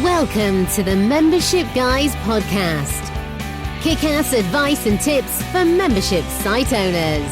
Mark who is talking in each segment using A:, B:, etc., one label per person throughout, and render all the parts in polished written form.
A: Welcome to the Membership Guys podcast. Kick-ass advice and tips for membership site owners.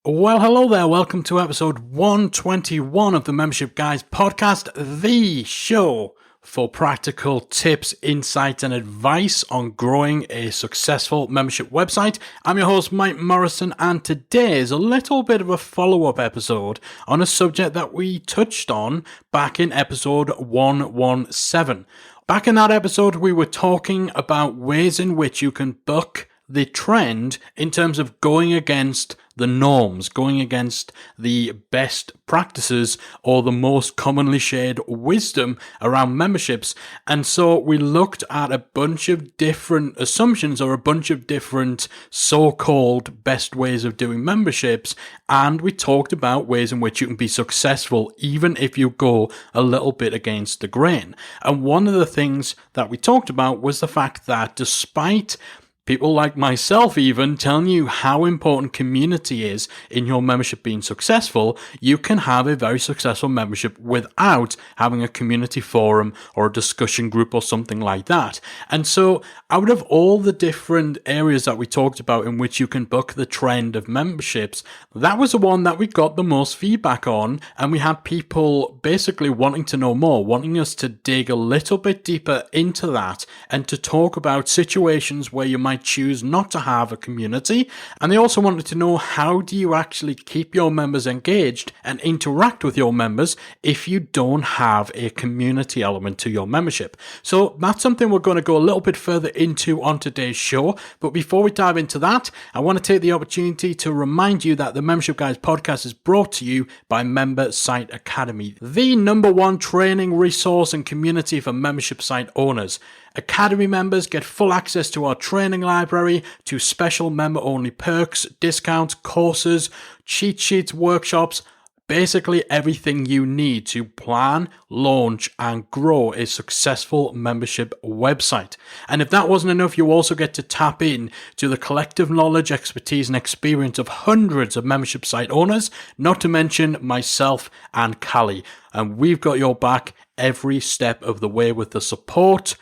B: Well, hello there. Welcome to episode 121 of the Membership Guys podcast, the show for practical tips, insights, and advice on growing a successful membership website. I'm your host, Mike Morrison, and today is a little bit of a follow-up episode on a subject that we touched on back in episode 117. Back in that episode, we were talking about ways in which you can buck the trend in terms of going against the norms, going against the best practices or the most commonly shared wisdom around memberships. And so we looked at a bunch of different assumptions or a bunch of different so-called best ways of doing memberships. And we talked about ways in which you can be successful even if you go a little bit against the grain. And one of the things that we talked about was the fact that despite people like myself even telling you how important community is in your membership being successful, you can have a very successful membership without having a community forum or a discussion group or something like that. And so out of all the different areas that we talked about in which you can buck the trend of memberships, that was the one that we got the most feedback on, and we had people basically wanting to know more, wanting us to dig a little bit deeper into that and to talk about situations where you might choose not to have a community. And they also wanted to know, how do you actually keep your members engaged and interact with your members if you don't have a community element to your membership? So that's something we're going to go a little bit further into on today's show. But before we dive into that, I want to take the opportunity to remind you that the Membership Guys podcast is brought to you by Member Site Academy, the number one training resource and community for membership site owners. Academy members get full access to our training library, to special member-only perks, discounts, courses, cheat sheets, workshops, basically everything you need to plan, launch, and grow a successful membership website. And if that wasn't enough, you also get to tap in to the collective knowledge, expertise, and experience of hundreds of membership site owners, not to mention myself and Callie. And we've got your back every step of the way with the support,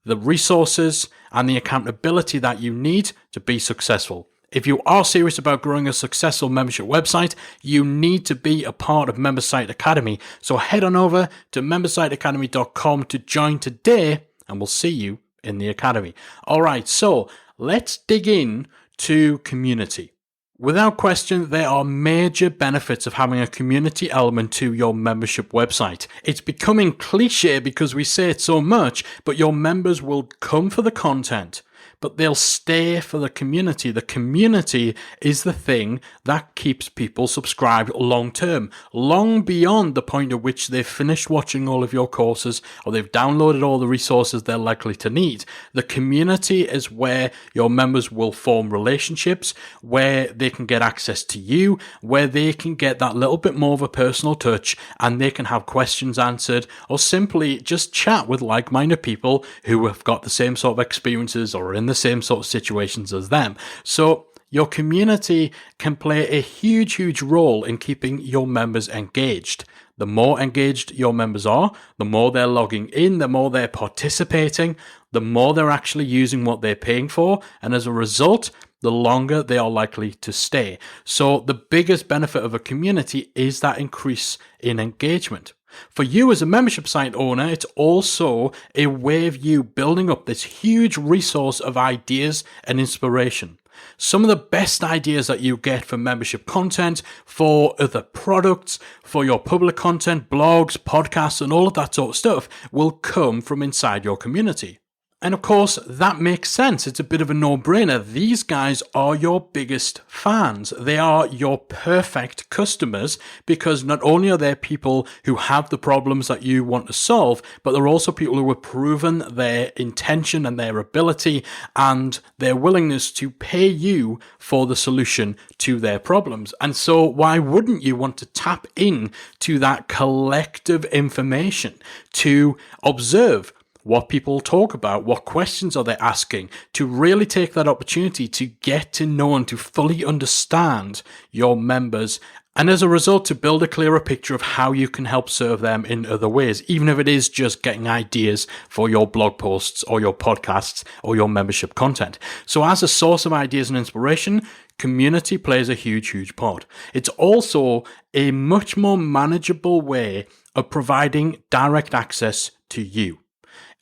B: the resources, and the accountability that you need to be successful. If you are serious about growing a successful membership website, you need to be a part of Member Site Academy. So head on over to membersiteacademy.com to join today, and we'll see you in the academy. All right, so let's dig in to community. Without question, there are major benefits of having a community element to your membership website. It's becoming cliche because we say it so much, but your members will come for the content, but they'll stay for the community. The community is the thing that keeps people subscribed long term, long beyond the point at which they've finished watching all of your courses or they've downloaded all the resources they're likely to need. The community is where your members will form relationships, where they can get access to you, where they can get that little bit more of a personal touch, and they can have questions answered or simply just chat with like-minded people who have got the same sort of experiences or are in the same sort of situations as them. So your community can play a huge role in keeping your members engaged. The more engaged your members are, the more they're logging in, the more they're participating, the more they're actually using what they're paying for, and as a result, the longer they are likely to stay. So the biggest benefit of a community is that increase in engagement. For you as a membership site owner, it's also a way of you building up this huge resource of ideas and inspiration. Some of the best ideas that you get for membership content, for other products, for your public content, blogs, podcasts, and all of that sort of stuff will come from inside your community. And of course, that makes sense. It's a bit of a no-brainer. These guys are your biggest fans. They are your perfect customers because not only are they people who have the problems that you want to solve, but they're also people who have proven their intention and their ability and their willingness to pay you for the solution to their problems. And so why wouldn't you want to tap in to that collective information to observe what people talk about, what questions are they asking, to really take that opportunity to get to know and to fully understand your members, and as a result to build a clearer picture of how you can help serve them in other ways, even if it is just getting ideas for your blog posts or your podcasts or your membership content. So as a source of ideas and inspiration, community plays a huge part. It's also a much more manageable way of providing direct access to you.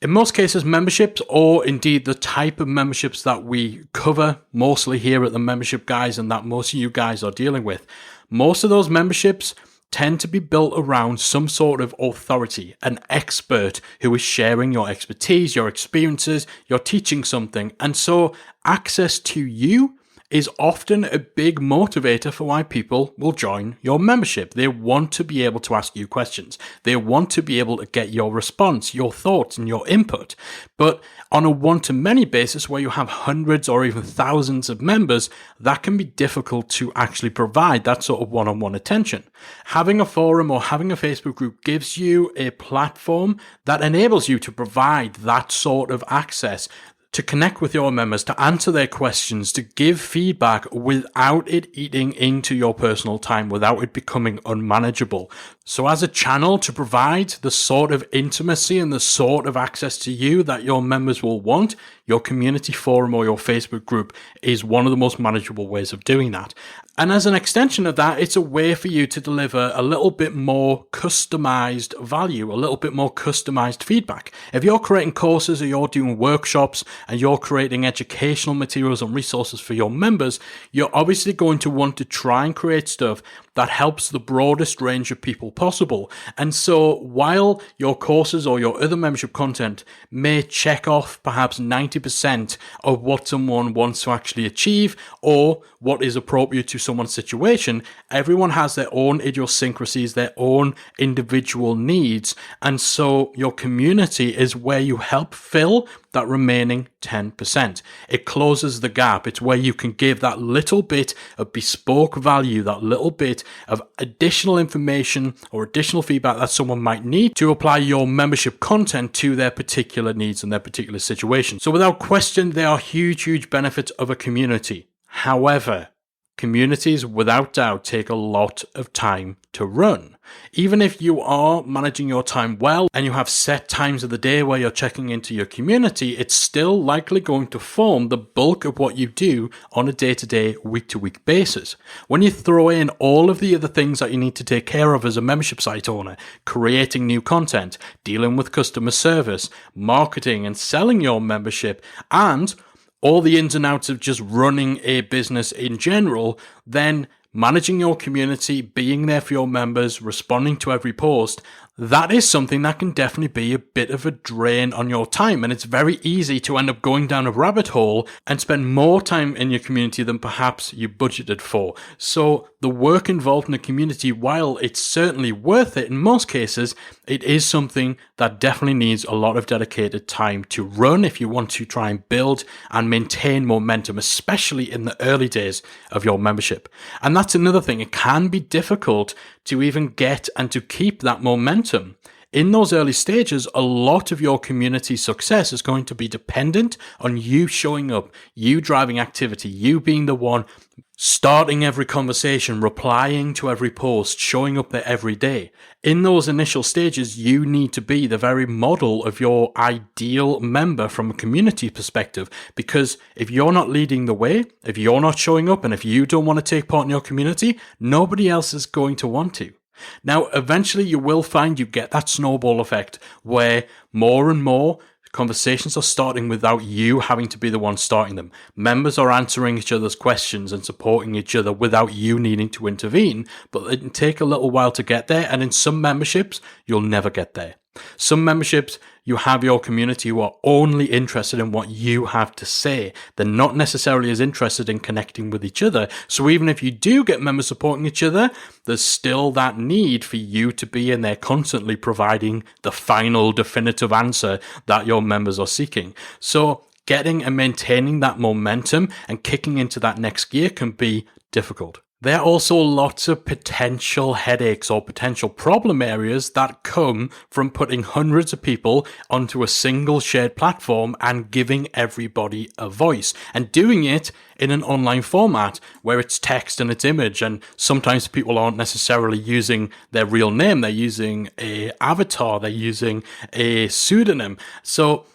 B: In most cases, memberships, or indeed the type of memberships that we cover mostly here at the Membership Guys and that most of you guys are dealing with, most of those memberships tend to be built around some sort of authority, an expert who is sharing your expertise, your experiences, you're teaching something. And so access to you is often a big motivator for why people will join your membership. They want to be able to ask you questions. They want to be able to get your response, your thoughts, and your input. But on a one-to-many basis, where you have hundreds or even thousands of members, that can be difficult to actually provide that sort of one-on-one attention. Having a forum or having a Facebook group gives you a platform that enables you to provide that sort of access, to connect with your members, to answer their questions, to give feedback without it eating into your personal time, without it becoming unmanageable. So as a channel to provide the sort of intimacy and the sort of access to you that your members will want, your community forum or your Facebook group is one of the most manageable ways of doing that. And as an extension of that, it's a way for you to deliver a little bit more customized value, a little bit more customized feedback. If you're creating courses or you're doing workshops and you're creating educational materials and resources for your members, you're obviously going to want to try and create stuff that helps the broadest range of people possible. And so while your courses or your other membership content may check off perhaps 90% of what someone wants to actually achieve or what is appropriate to someone's situation, everyone has their own idiosyncrasies, their own individual needs. And so your community is where you help fill that remaining 10%. It closes the gap. It's where you can give that little bit of bespoke value, that little bit of additional information or additional feedback that someone might need to apply your membership content to their particular needs and their particular situation. So without question, there are huge benefits of a community. However, communities without doubt take a lot of time to run. Even if you are managing your time well and you have set times of the day where you're checking into your community, it's still likely going to form the bulk of what you do on a day-to-day, week-to-week basis. When you throw in all of the other things that you need to take care of as a membership site owner, creating new content, dealing with customer service, marketing and selling your membership, and all the ins and outs of just running a business in general, then managing your community, being there for your members, responding to every post, that is something that can definitely be a bit of a drain on your time. And it's very easy to end up going down a rabbit hole and spend more time in your community than perhaps you budgeted for. So the work involved in the community, while it's certainly worth it in most cases, it is something that definitely needs a lot of dedicated time to run if you want to try and build and maintain momentum, especially in the early days of your membership. And that's another thing. It can be difficult to even get and to keep that momentum. In those early stages, a lot of your community success is going to be dependent on you showing up, you driving activity, you being the one starting every conversation, replying to every post, showing up there every day. In those initial stages, you need to be the very model of your ideal member from a community perspective, because if you're not leading the way, if you're not showing up, and if you don't want to take part in your community, nobody else is going to want to. Now, eventually you will find you get that snowball effect where more and more conversations are starting without you having to be the one starting them. Members are answering each other's questions and supporting each other without you needing to intervene, but it can take a little while to get there, and in some memberships, you'll never get there. Some memberships, you have your community who are only interested in what you have to say. They're not necessarily as interested in connecting with each other. So even if you do get members supporting each other, there's still that need for you to be in there constantly providing the final definitive answer that your members are seeking. So getting and maintaining that momentum and kicking into that next gear can be difficult. There are also lots of potential headaches or potential problem areas that come from putting hundreds of people onto a single shared platform and giving everybody a voice, and doing it in an online format where it's text and it's image, and sometimes people aren't necessarily using their real name, they're using an avatar, they're using a pseudonym. So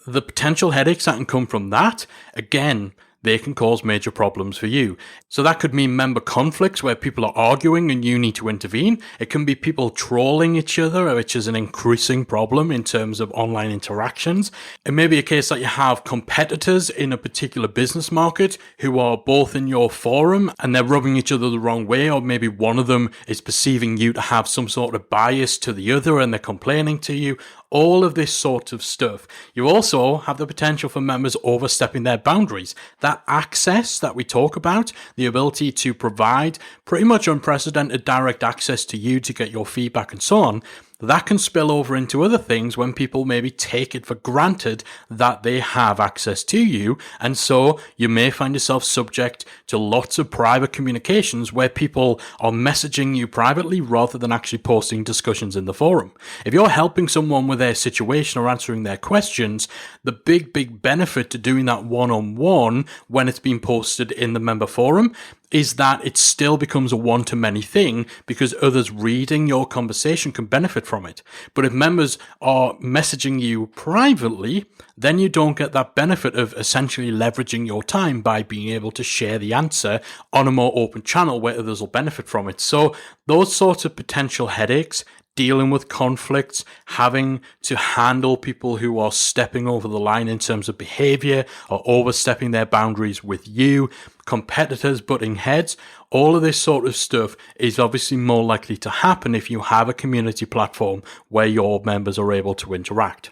B: the potential headaches that can come from that, again, they can cause major problems for you. So that could mean member conflicts where people are arguing and you need to intervene. It can be people trolling each other, which is an increasing problem in terms of online interactions. It may be a case that you have competitors in a particular business market who are both in your forum and they're rubbing each other the wrong way, or maybe one of them is perceiving you to have some sort of bias to the other and they're complaining to you. All of this sort of stuff. You also have the potential for members overstepping their boundaries. That access that we talk about, the ability to provide pretty much unprecedented direct access to you to get your feedback and so on, that can spill over into other things when people maybe take it for granted that they have access to you. And so you may find yourself subject to lots of private communications where people are messaging you privately rather than actually posting discussions in the forum. If you're helping someone with their situation or answering their questions, the big benefit to doing that one-on-one when it's been posted in the member forum is that it still becomes a one-to-many thing because others reading your conversation can benefit from it. But if members are messaging you privately, then you don't get that benefit of essentially leveraging your time by being able to share the answer on a more open channel where others will benefit from it. So those sorts of potential headaches, dealing with conflicts, having to handle people who are stepping over the line in terms of behavior or overstepping their boundaries with you, competitors butting heads, all of this sort of stuff is obviously more likely to happen if you have a community platform where your members are able to interact.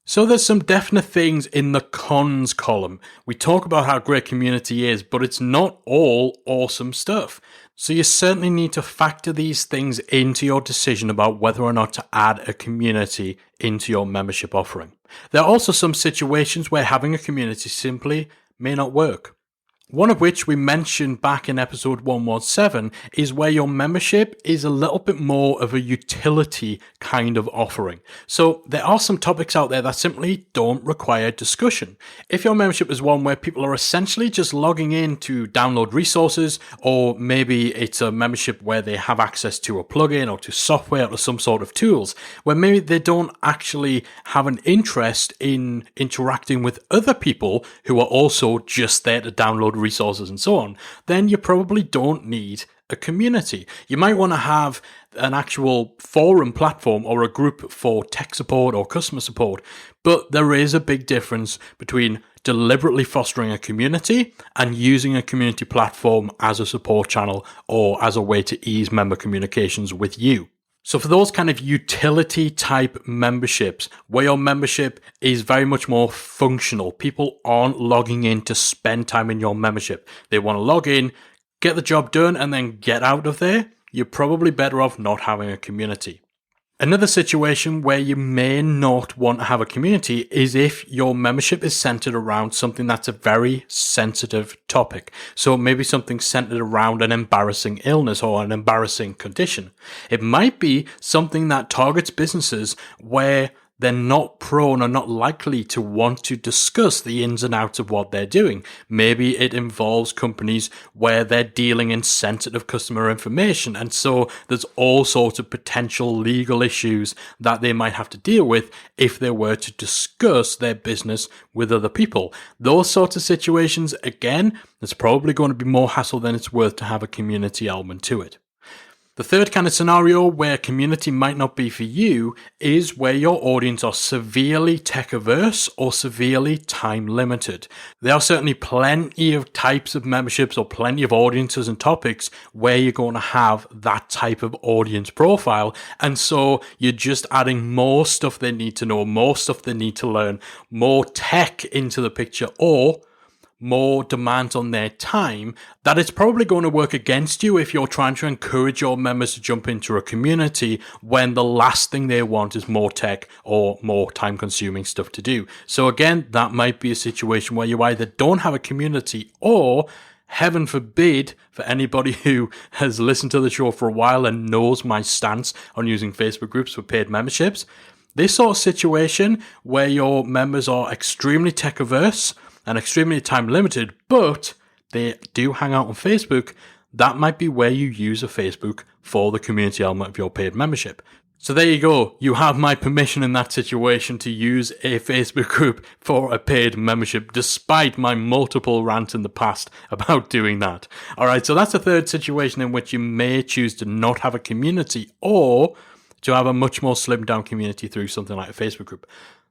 B: So there's some definite things in the cons column. We talk about how great community is, but it's not all awesome stuff. So you certainly need to factor these things into your decision about whether or not to add a community into your membership offering. There are also some situations where having a community simply may not work. One of which we mentioned back in episode 117 is where your membership is a little bit more of a utility kind of offering. So there are some topics out there that simply don't require discussion. If your membership is one where people are essentially just logging in to download resources, or maybe it's a membership where they have access to a plugin or to software or some sort of tools, where maybe they don't actually have an interest in interacting with other people who are also just there to download resources and so on, then you probably don't need a community. You might want to have an actual forum platform or a group for tech support or customer support, but there is a big difference between deliberately fostering a community and using a community platform as a support channel or as a way to ease member communications with you. So for those kind of utility type memberships, where your membership is very much more functional, people aren't logging in to spend time in your membership. They want to log in, get the job done, and then get out of there. You're probably better off not having a community. Another situation where you may not want to have a community is if your membership is centered around something that's a very sensitive topic. So maybe something centered around an embarrassing illness or an embarrassing condition. It might be something that targets businesses where they're not prone or not likely to want to discuss the ins and outs of what they're doing. Maybe it involves companies where they're dealing in sensitive customer information, and so there's all sorts of potential legal issues that they might have to deal with if they were to discuss their business with other people. Those sorts of situations, again, there's probably going to be more hassle than it's worth to have a community element to it. The third kind of scenario where community might not be for you is where your audience are severely tech averse or severely time limited. There are certainly plenty of types of memberships or plenty of audiences and topics where you're going to have that type of audience profile. And so you're just adding more stuff they need to know, more stuff they need to learn, more tech into the picture, or more demands on their time, that it's probably going to work against you if you're trying to encourage your members to jump into a community when the last thing they want is more tech or more time-consuming stuff to do. So again, that might be a situation where you either don't have a community or heaven forbid, for anybody who has listened to the show for a while and knows my stance on using Facebook groups for paid memberships, this sort of situation where your members are extremely tech averse and extremely time limited, but they do hang out on Facebook, that might be where you use a Facebook for the community element of your paid membership. So there you go. You have my permission in that situation to use a Facebook group for a paid membership, despite my multiple rants in the past about doing that. All right, so that's a third situation in which you may choose to not have a community or to have a much more slimmed down community through something like a Facebook group.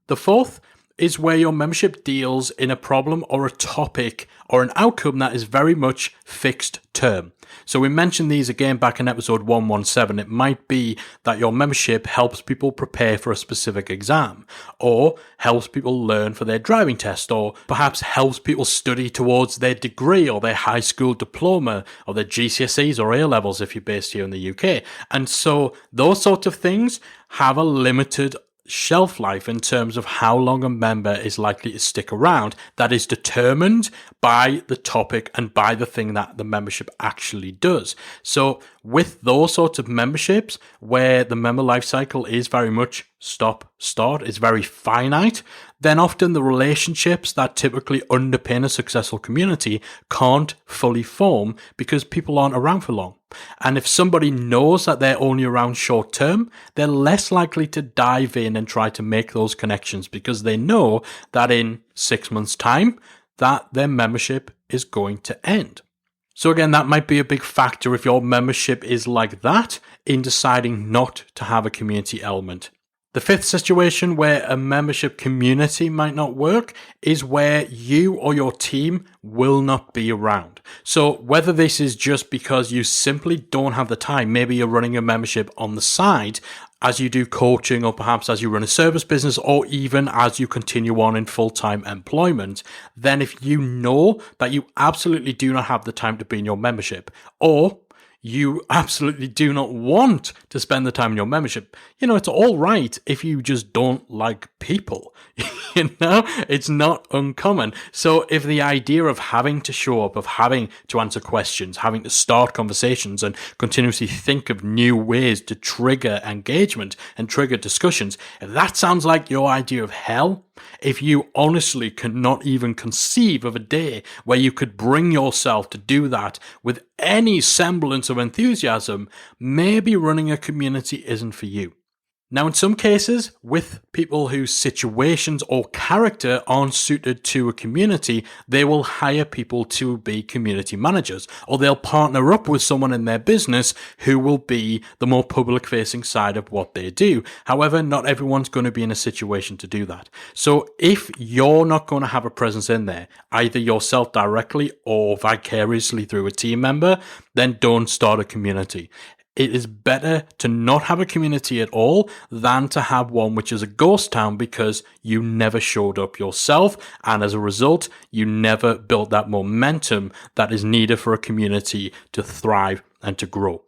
B: The fourth is where your membership deals in a problem or a topic or an outcome that is very much fixed term. So we mentioned these again back in episode 117. It might be that your membership helps people prepare for a specific exam, or helps people learn for their driving test, or perhaps helps people study towards their degree or their high school diploma or their GCSEs or A-levels if you're based here in the UK. And so those sorts of things have a limited shelf life in terms of how long a member is likely to stick around. That is determined by the topic and by the thing that the membership actually does. So with those sorts of memberships where the member life cycle is very much stop, start, is very finite, then often the relationships that typically underpin a successful community can't fully form because people aren't around for long. And if somebody knows that they're only around short term, they're less likely to dive in and try to make those connections because they know that in 6 months' time, that their membership is going to end. So again, that might be a big factor if your membership is like that in deciding not to have a community element. The fifth situation where a membership community might not work is where you or your team will not be around. So whether this is just because you simply don't have the time, maybe you're running a membership on the side as you do coaching, or perhaps as you run a service business, or even as you continue on in full-time employment, then if you know that you absolutely do not have the time to be in your membership, or you absolutely do not want to spend the time in your membership, it's all right if you just don't like people. It's not uncommon. So if the idea of having to show up, of having to answer questions, having to start conversations and continuously think of new ways to trigger engagement and trigger discussions, if that sounds like your idea of hell, if you honestly cannot even conceive of a day where you could bring yourself to do that with any semblance of enthusiasm, maybe running a community isn't for you. Now, in some cases, with people whose situations or character aren't suited to a community, they will hire people to be community managers, or they'll partner up with someone in their business who will be the more public-facing side of what they do. However, not everyone's going to be in a situation to do that. So if you're not going to have a presence in there, either yourself directly or vicariously through a team member, then don't start a community. It is better to not have a community at all than to have one which is a ghost town because you never showed up yourself, and as a result, you never built that momentum that is needed for a community to thrive and to grow.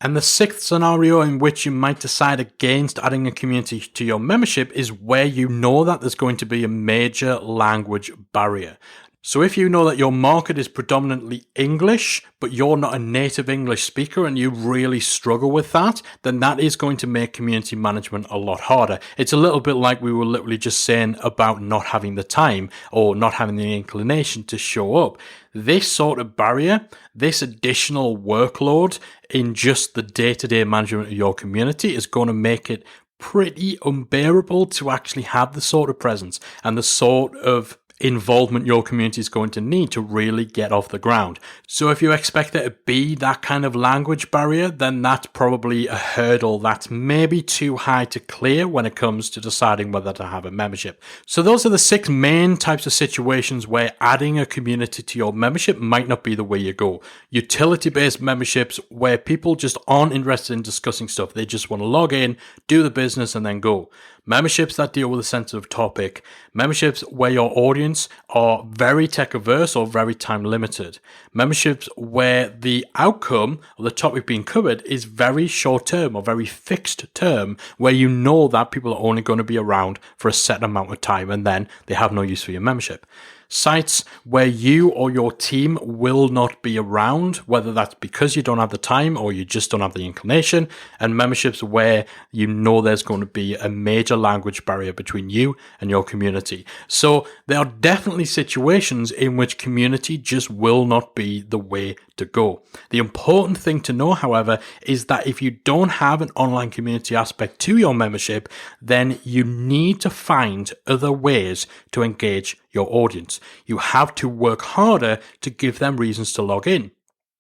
B: And the sixth scenario in which you might decide against adding a community to your membership is where you know that there's going to be a major language barrier. So if you know that your market is predominantly English, but you're not a native English speaker and you really struggle with that, then that is going to make community management a lot harder. It's a little bit like we were literally just saying about not having the time or not having the inclination to show up. This sort of barrier, this additional workload in just the day-to-day management of your community is going to make it pretty unbearable to actually have the sort of presence and the sort of involvement your community is going to need to really get off the ground. So if you expect there to be that kind of language barrier, then that's probably a hurdle that's maybe too high to clear when it comes to deciding whether to have a membership. So those are the 6 main types of situations where adding a community to your membership might not be the way you go. Utility-based memberships where people just aren't interested in discussing stuff. They just want to log in, do the business, and then go. Memberships that deal with a sensitive topic. Memberships where your audience are very tech averse or very time limited. Memberships where the outcome of the topic being covered is very short term or very fixed term, where you know that people are only going to be around for a set amount of time and then they have no use for your membership. sites where you or your team will not be around, whether that's because you don't have the time or you just don't have the inclination, and memberships where you know there's going to be a major language barrier between you and your community. So there are definitely situations in which community just will not be the way to go. The important thing to know, however, is that if you don't have an online community aspect to your membership, then you need to find other ways to engage your audience. You have to work harder to give them reasons to log in.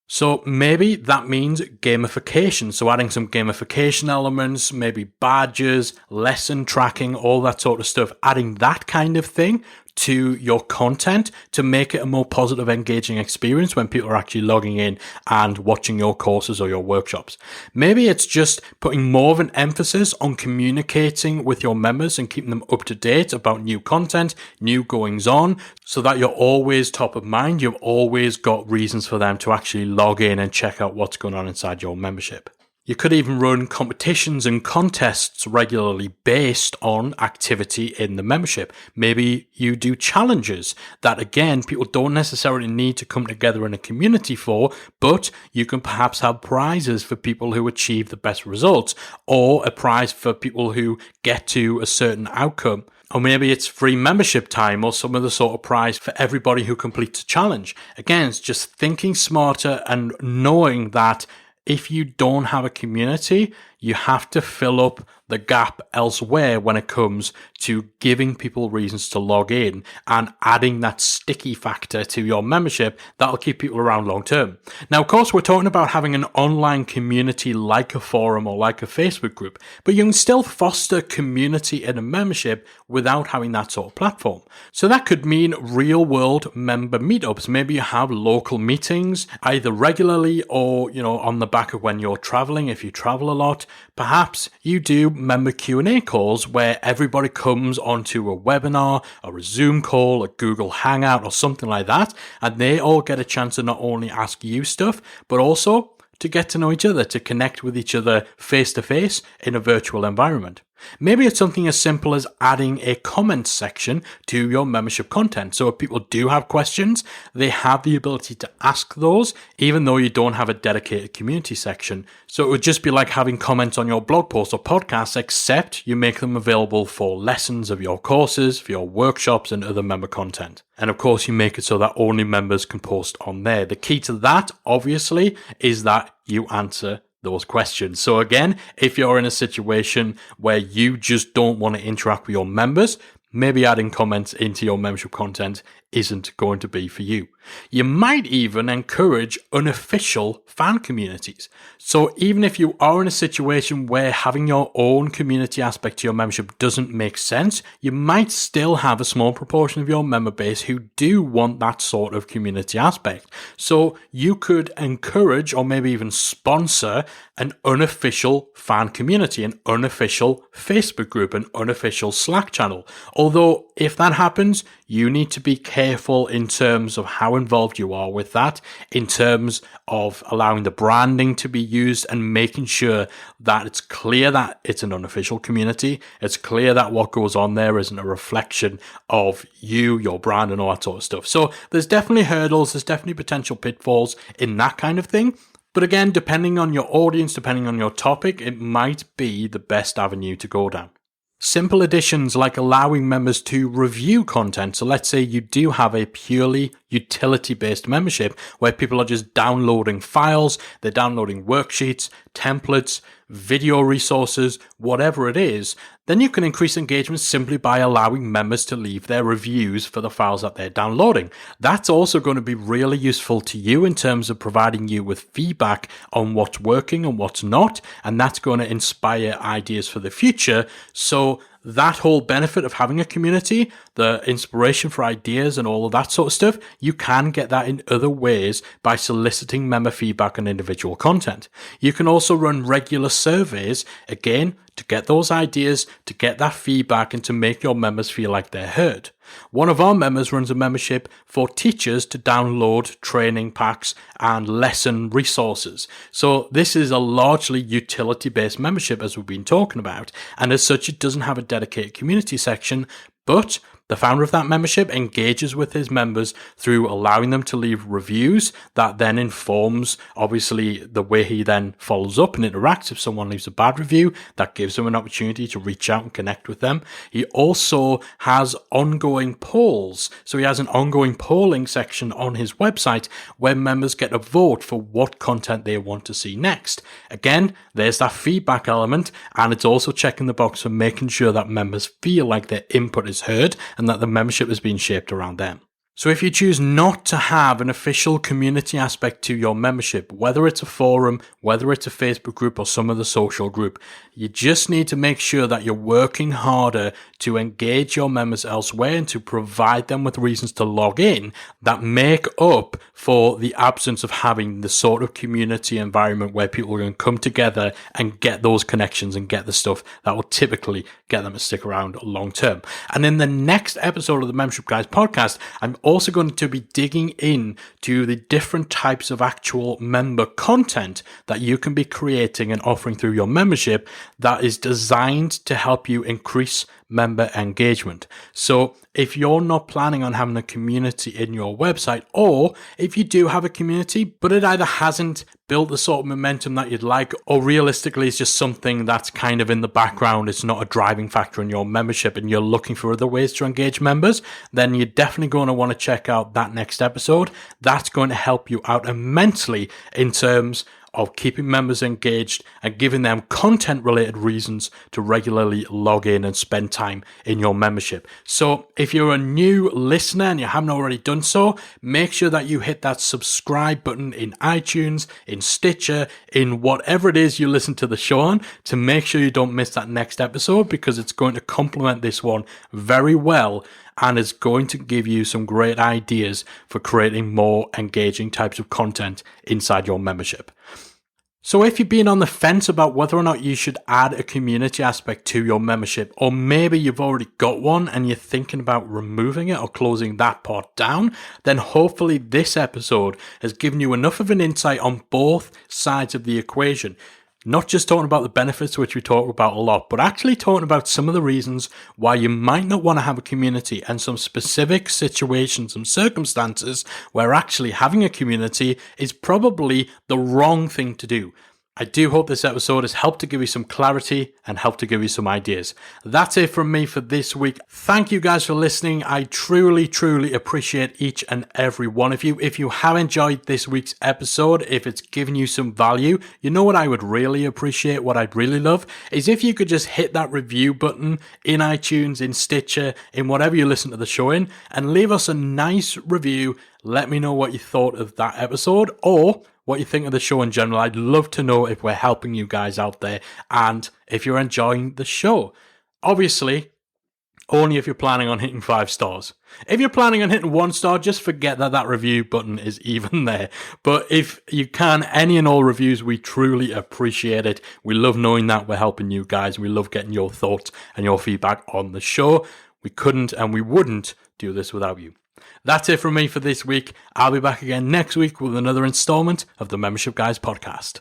B: So maybe that means gamification. So adding some gamification elements, maybe badges, lesson tracking, all that sort of stuff, adding that kind of thing to your content to make it a more positive, engaging experience when people are actually logging in and watching your courses or your workshops. Maybe it's just putting more of an emphasis on communicating with your members and keeping them up to date about new content, new goings on, so that you're always top of mind. You've always got reasons for them to actually log in and check out what's going on inside your membership. You could even run competitions and contests regularly based on activity in the membership. Maybe you do challenges that, again, people don't necessarily need to come together in a community for, but you can perhaps have prizes for people who achieve the best results, or a prize for people who get to a certain outcome. Or maybe it's free membership time or some other sort of prize for everybody who completes a challenge. Again, it's just thinking smarter and knowing that if you don't have a community, you have to fill up the gap elsewhere when it comes to giving people reasons to log in and adding that sticky factor to your membership that'll keep people around long term. Now, of course, we're talking about having an online community like a forum or like a Facebook group, but you can still foster community in a membership without having that sort of platform. So that could mean real world member meetups. Maybe you have local meetings either regularly or, on the back of when you're traveling, if you travel a lot. Perhaps you do member Q&A calls where everybody comes onto a webinar or a Zoom call, a Google Hangout or something like that, and they all get a chance to not only ask you stuff, but also to get to know each other, to connect with each other face to face in a virtual environment. Maybe it's something as simple as adding a comment section to your membership content. So if people do have questions, they have the ability to ask those, even though you don't have a dedicated community section. So it would just be like having comments on your blog posts or podcasts, except you make them available for lessons of your courses, for your workshops and other member content. And of course, you make it so that only members can post on there. The key to that, obviously, is that you answer those questions. So again, if you're in a situation where you just don't want to interact with your members, maybe adding comments into your membership content isn't going to be for you. You might even encourage unofficial fan communities. So even if you are in a situation where having your own community aspect to your membership doesn't make sense, you might still have a small proportion of your member base who do want that sort of community aspect. So you could encourage or maybe even sponsor an unofficial fan community, an unofficial Facebook group, an unofficial Slack channel. Although if that happens, you need to be careful in terms of how involved you are with that, in terms of allowing the branding to be used and making sure that it's clear that it's an unofficial community. It's clear that what goes on there isn't a reflection of you, your brand, and all that sort of stuff. So there's definitely hurdles, there's definitely potential pitfalls in that kind of thing. But again, depending on your audience, depending on your topic, it might be the best avenue to go down. Simple additions like allowing members to review content. So let's say you do have a purely utility-based membership where people are just downloading files, they're downloading worksheets, templates, video resources, whatever it is, then you can increase engagement simply by allowing members to leave their reviews for the files that they're downloading. That's also going to be really useful to you in terms of providing you with feedback on what's working and what's not, and that's going to inspire ideas for the future. So that whole benefit of having a community, the inspiration for ideas and all of that sort of stuff, you can get that in other ways by soliciting member feedback on individual content. You can also run regular surveys, again, to get those ideas, to get that feedback, and to make your members feel like they're heard. One of our members runs a membership for teachers to download training packs and lesson resources. So this is a largely utility-based membership, as we've been talking about, and as such, it doesn't have a dedicated community section, but The founder of that membership engages with his members through allowing them to leave reviews that then informs, obviously, the way he then follows up and interacts. If someone leaves a bad review, that gives him an opportunity to reach out and connect with them. He also has ongoing polls. So he has an ongoing polling section on his website where members get a vote for what content they want to see next. Again, there's that feedback element, and it's also checking the box for making sure that members feel like their input is heard and that the membership is being shaped around them. So if you choose not to have an official community aspect to your membership, whether it's a forum, whether it's a Facebook group or some other social group, you just need to make sure that you're working harder to engage your members elsewhere and to provide them with reasons to log in that make up for the absence of having the sort of community environment where people are going to come together and get those connections and get the stuff that will typically get them to stick around long term. And in the next episode of the Membership Guys podcast, I'm also going to be digging in to the different types of actual member content that you can be creating and offering through your membership that is designed to help you increase member engagement. So if you're not planning on having a community in your website, or if you do have a community, but it either hasn't built the sort of momentum that you'd like, or realistically it's just something that's kind of in the background, it's not a driving factor in your membership and you're looking for other ways to engage members, then you're definitely going to want to check out that next episode. That's going to help you out immensely in terms of keeping members engaged and giving them content-related reasons to regularly log in and spend time in your membership. So if you're a new listener and you haven't already done so, make sure that you hit that subscribe button in iTunes, in Stitcher, in whatever it is you listen to the show on, to make sure you don't miss that next episode, because it's going to complement this one very well and is going to give you some great ideas for creating more engaging types of content inside your membership. So if you've been on the fence about whether or not you should add a community aspect to your membership, or maybe you've already got one and you're thinking about removing it or closing that part down, then hopefully this episode has given you enough of an insight on both sides of the equation. Not just talking about the benefits, which we talk about a lot, but actually talking about some of the reasons why you might not want to have a community and some specific situations and circumstances where actually having a community is probably the wrong thing to do. I do hope this episode has helped to give you some clarity and helped to give you some ideas. That's it from me for this week. Thank you guys for listening. I truly, truly appreciate each and every one of you. If you have enjoyed this week's episode, if it's given you some value, you know what I would really appreciate, what I'd really love, is if you could just hit that review button in iTunes, in Stitcher, in whatever you listen to the show in, and leave us a nice review. Let me know what you thought of that episode, or what you think of the show in general. I'd love to know if we're helping you guys out there and if you're enjoying the show. Obviously, only if you're planning on hitting 5 stars. If you're planning on hitting 1 star, just forget that review button is even there. But if you can, any and all reviews, we truly appreciate it. We love knowing that we're helping you guys. We love getting your thoughts and your feedback on the show. We couldn't and we wouldn't do this without you. That's it from me for this week. I'll be back again next week with another installment of the Membership Guys podcast.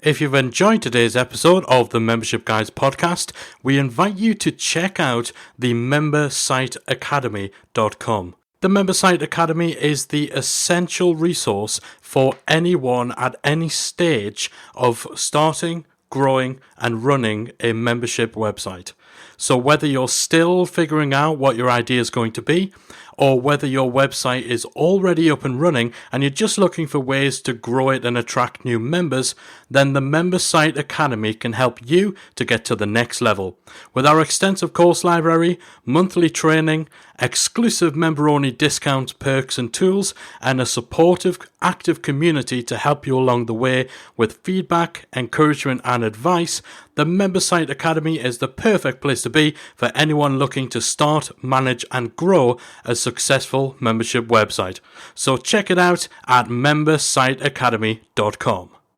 B: If you've enjoyed today's episode of the Membership Guys podcast, we invite you to check out the membersiteacademy.com. The Membersite Academy is the essential resource for anyone at any stage of starting, growing, and running a membership website. So whether you're still figuring out what your idea is going to be, or whether your website is already up and running and you're just looking for ways to grow it and attract new members, then the Membersite Academy can help you to get to the next level. With our extensive course library, monthly training, exclusive member-only discounts, perks and tools, and a supportive, active community to help you along the way with feedback, encouragement and advice, the Membersite Academy is the perfect place to be for anyone looking to start, manage and grow a successful membership website. So check it out at membersiteacademy.com.